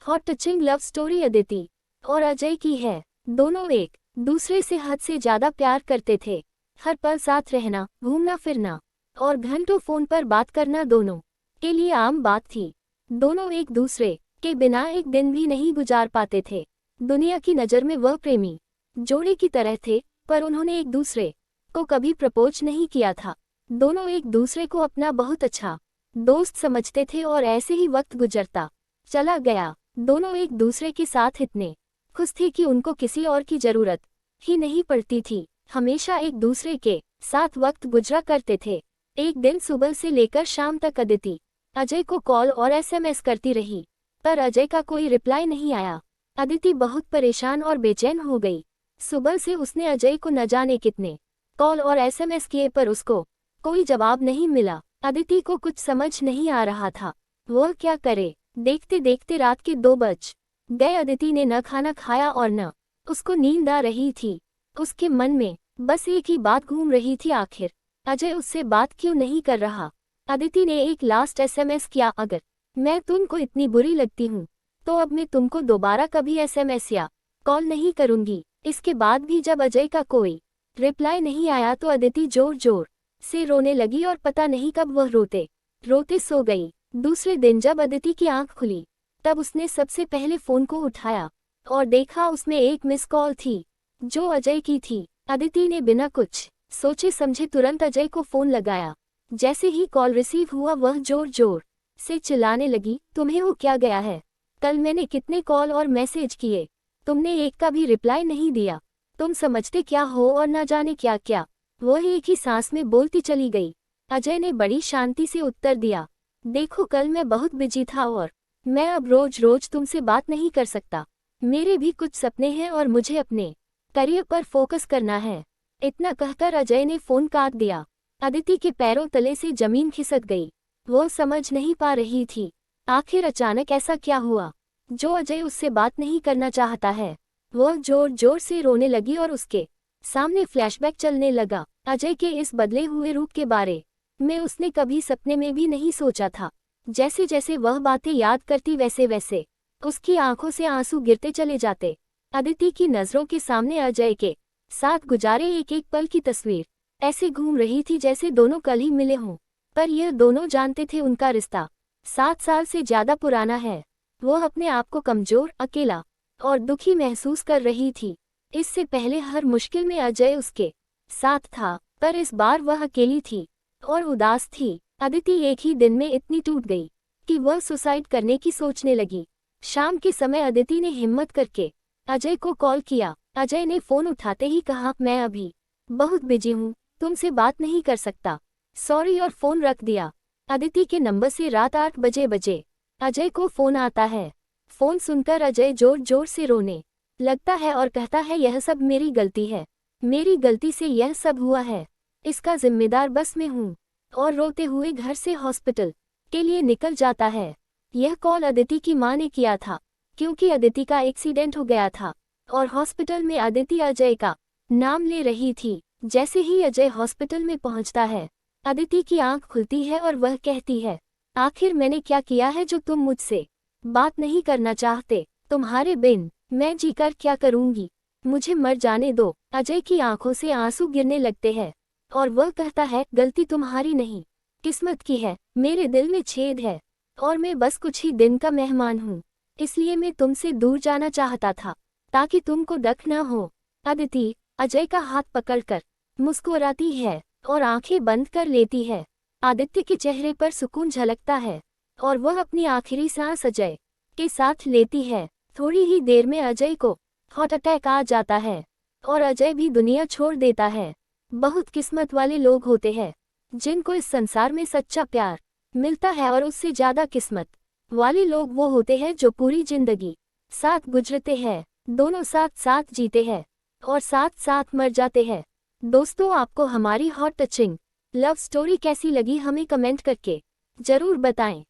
Hot touching love story Aditi और अजय की है। दोनों एक दूसरे से हद से ज्यादा प्यार करते थे। हर पल साथ रहना, घूमना फिरना और घंटों फोन पर बात करना दोनों के लिए आम बात थी। दोनों एक दूसरे के बिना एक दिन भी नहीं गुजार पाते थे। दुनिया की नज़र में वह प्रेमी जोड़े की तरह थे, पर उन्होंने एक दूसरे को कभी प्रपोज नहीं किया था। दोनों एक दूसरे को अपना बहुत अच्छा दोस्त समझते थे और ऐसे ही वक्त गुजरता चला गया। दोनों एक दूसरे के साथ इतने खुश थे कि उनको किसी और की जरूरत ही नहीं पड़ती थी। हमेशा एक दूसरे के साथ वक्त गुजरा करते थे। एक दिन सुबह से लेकर शाम तक अदिति अजय को कॉल और एसएमएस करती रही, पर अजय का कोई रिप्लाई नहीं आया। अदिति बहुत परेशान और बेचैन हो गई। सुबह से उसने अजय को न जाने कितने कॉल और एसएमएस किए, पर उसको कोई जवाब नहीं मिला। अदिति को कुछ समझ नहीं आ रहा था, वह क्या करे। देखते देखते रात के 2 बज गए। अदिति ने न खाना खाया और न उसको नींद आ रही थी। उसके मन में बस एक ही बात घूम रही थी, आखिर अजय उससे बात क्यों नहीं कर रहा। अदिति ने एक लास्ट एसएमएस किया, अगर मैं तुमको इतनी बुरी लगती हूँ तो अब मैं तुमको दोबारा कभी एसएमएस या कॉल नहीं करूँगी। इसके बाद भी जब अजय का कोई रिप्लाई नहीं आया तो अदिति जोर जोर से रोने लगी और पता नहीं कब वह रोते रोते सो गई। दूसरे दिन जब अदिति की आंख खुली तब उसने सबसे पहले फोन को उठाया और देखा उसमें एक मिस कॉल थी जो अजय की थी। अदिति ने बिना कुछ सोचे समझे तुरंत अजय को फोन लगाया। जैसे ही कॉल रिसीव हुआ वह जोर जोर से चिल्लाने लगी, तुम्हें हो क्या गया है? कल मैंने कितने कॉल और मैसेज किए, तुमने एक का भी रिप्लाई नहीं दिया। तुम समझते क्या हो और ना जाने क्या क्या। वह एक ही सांस में बोलती चली गई। अजय ने बड़ी शांति से उत्तर दिया, देखो कल मैं बहुत बिजी था और मैं अब रोज रोज तुमसे बात नहीं कर सकता। मेरे भी कुछ सपने हैं और मुझे अपने करियर पर फोकस करना है। इतना कहकर अजय ने फोन काट दिया। अदिति के पैरों तले से जमीन खिसक गई। वो समझ नहीं पा रही थी आखिर अचानक ऐसा क्या हुआ जो अजय उससे बात नहीं करना चाहता है। वह जोर जोर से रोने लगी और उसके सामने फ्लैशबैक चलने लगा। अजय के इस बदले हुए रूप के बारे में उसने कभी सपने में भी नहीं सोचा था। जैसे जैसे वह बातें याद करती वैसे वैसे उसकी आंखों से आंसू गिरते चले जाते। अदिति की नजरों के सामने अजय के साथ गुजारे एक एक पल की तस्वीर ऐसे घूम रही थी जैसे दोनों कल ही मिले हों। पर यह दोनों जानते थे उनका रिश्ता 7 साल से ज्यादा पुराना है। वह अपने आप को कमजोर, अकेला और दुखी महसूस कर रही थी। इससे पहले हर मुश्किल में अजय उसके साथ था, पर इस बार वह अकेली थी और उदास थी। अदिति एक ही दिन में इतनी टूट गई कि वह सुसाइड करने की सोचने लगी। शाम के समय अदिति ने हिम्मत करके अजय को कॉल किया। अजय ने फोन उठाते ही कहा, मैं अभी बहुत बिजी हूँ, तुमसे बात नहीं कर सकता, सॉरी, और फोन रख दिया। अदिति के नंबर से रात 8 बजे अजय को फोन आता है। फोन सुनकर अजय जोर जोर से रोने लगता है और कहता है, यह सब मेरी गलती है, मेरी गलती से यह सब हुआ है, इसका जिम्मेदार बस मैं हूँ। और रोते हुए घर से हॉस्पिटल के लिए निकल जाता है। यह कॉल अदिति की माँ ने किया था क्योंकि अदिति का एक्सीडेंट हो गया था और हॉस्पिटल में अदिति अजय का नाम ले रही थी। जैसे ही अजय हॉस्पिटल में पहुंचता है अदिति की आंख खुलती है और वह कहती है, आखिर मैंने क्या किया है जो तुम मुझसे बात नहीं करना चाहते? तुम्हारे बिन मैं जीकर क्या करूंगी, मुझे मर जाने दो। अजय की आंखों से आंसू गिरने लगते हैं और वह कहता है, गलती तुम्हारी नहीं, किस्मत की है। मेरे दिल में छेद है और मैं बस कुछ ही दिन का मेहमान हूँ, इसलिए मैं तुमसे दूर जाना चाहता था ताकि तुमको दुख न हो। अदिति अजय का हाथ पकड़कर मुस्कुराती है और आंखें बंद कर लेती है। आदित्य के चेहरे पर सुकून झलकता है और वह अपनी आखिरी सांस अजय के साथ लेती है। थोड़ी ही देर में अजय को हार्ट अटैक आ जाता है और अजय भी दुनिया छोड़ देता है। बहुत किस्मत वाले लोग होते हैं जिनको इस संसार में सच्चा प्यार मिलता है, और उससे ज्यादा किस्मत वाले लोग वो होते हैं जो पूरी जिंदगी साथ गुजरते हैं, दोनों साथ साथ जीते हैं और साथ साथ मर जाते हैं। दोस्तों, आपको हमारी हॉट टचिंग लव स्टोरी कैसी लगी हमें कमेंट करके जरूर बताएं।